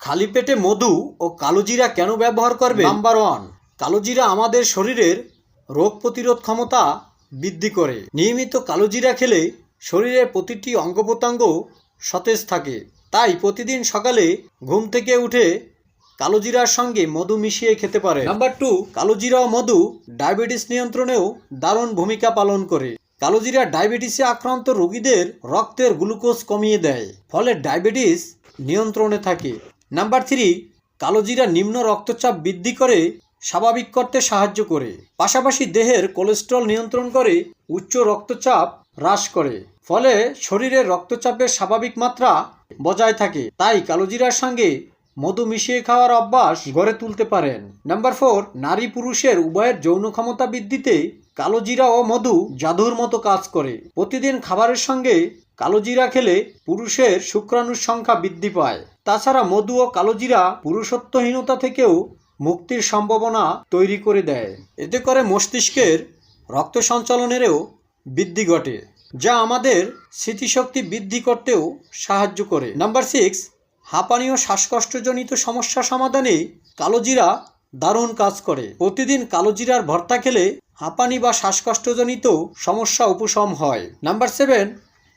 খালি পেটে মধু ও কালোজিরা কেন ব্যবহার করবে? নাম্বার 1, কালোজিরা আমাদের শরীরের রোগ প্রতিরোধ ক্ষমতা বৃদ্ধি করে। নিয়মিত কালোজিরা খেলে শরীরের প্রতিটি অঙ্গ প্রত্যঙ্গ সতেজ থাকে। তাই প্রতিদিন সকালে ঘুম থেকে উঠে কালোজিরার সঙ্গে মধু মিশিয়ে খেতে পারে। নাম্বার 2, কালোজিরা ও মধু ডায়াবেটিস নিয়ন্ত্রণেও দারুণ ভূমিকা পালন করে। কালোজিরা ডায়াবেটিসে আক্রান্ত রোগীদের রক্তের গ্লুকোজ কমিয়ে দেয়, ফলে ডায়াবেটিস নিয়ন্ত্রণে থাকে। নাম্বার 3, কালোজিরা নিম্ন রক্তচাপ বৃদ্ধি করে স্বাভাবিক করতে সাহায্য করে। পাশাপাশি দেহের কোলেস্টেরল নিয়ন্ত্রণ করে উচ্চ রক্তচাপ হ্রাস করে, ফলে শরীরের রক্তচাপের স্বাভাবিক মাত্রা বজায় থাকে। তাই কালোজিরার সঙ্গে মধু মিশিয়ে খাওয়ার অভ্যাস গড়ে তুলতে পারেন। নাম্বার 4, নারী পুরুষের উভয়ের যৌন ক্ষমতা বৃদ্ধিতে কালোজিরা ও মধু জাদুর মতো কাজ করে। প্রতিদিন খাবারের সঙ্গে কালোজিরা খেলে পুরুষের শুক্রাণুর সংখ্যা বৃদ্ধি পায়। তাছাড়া মধু ও কালোজিরা পুরুষত্বহীনতা থেকেও মুক্তির সম্ভাবনা তৈরি করে দেয়। এতে করে মস্তিষ্কের রক্ত সঞ্চালনেরও বৃদ্ধি ঘটে, যা আমাদের স্মৃতিশক্তি বৃদ্ধি করতেও সাহায্য করে। নাম্বার 6, হাঁপানি ও শ্বাসকষ্টজনিত সমস্যা সমাধানে কালোজিরা দারুণ কাজ করে। প্রতিদিন কালোজিরার ভর্তা খেলে হাঁপানি বা শ্বাসকষ্টজনিত সমস্যা উপশম হয়। নাম্বার 7,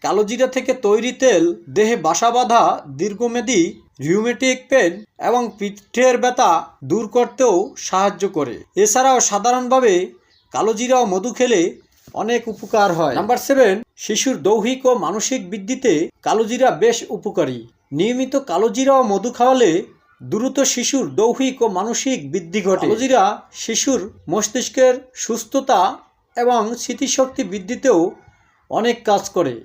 কালোজিরা থেকে তৈরি তেল দেহে বাসা বাঁধা দীর্ঘমেয়াদী রিউমেটিক পেন এবং পিঠের ব্যথা দূর করতেও সাহায্য করে। এছাড়াও সাধারণভাবে কালোজিরা ও মধু খেলে অনেক উপকার হয়। নাম্বার 7, শিশুর দৈহিক ও মানসিক বৃদ্ধিতে কালোজিরা বেশ উপকারী। নিয়মিত কালোজিরা ও মধু খাওয়ালে দ্রুত শিশুর দৈহিক ও মানসিক বৃদ্ধি ঘটে। কালোজিরা শিশুর মস্তিষ্কের সুস্থতা এবং স্মৃতিশক্তি বৃদ্ধিতেও অনেক কাজ করে।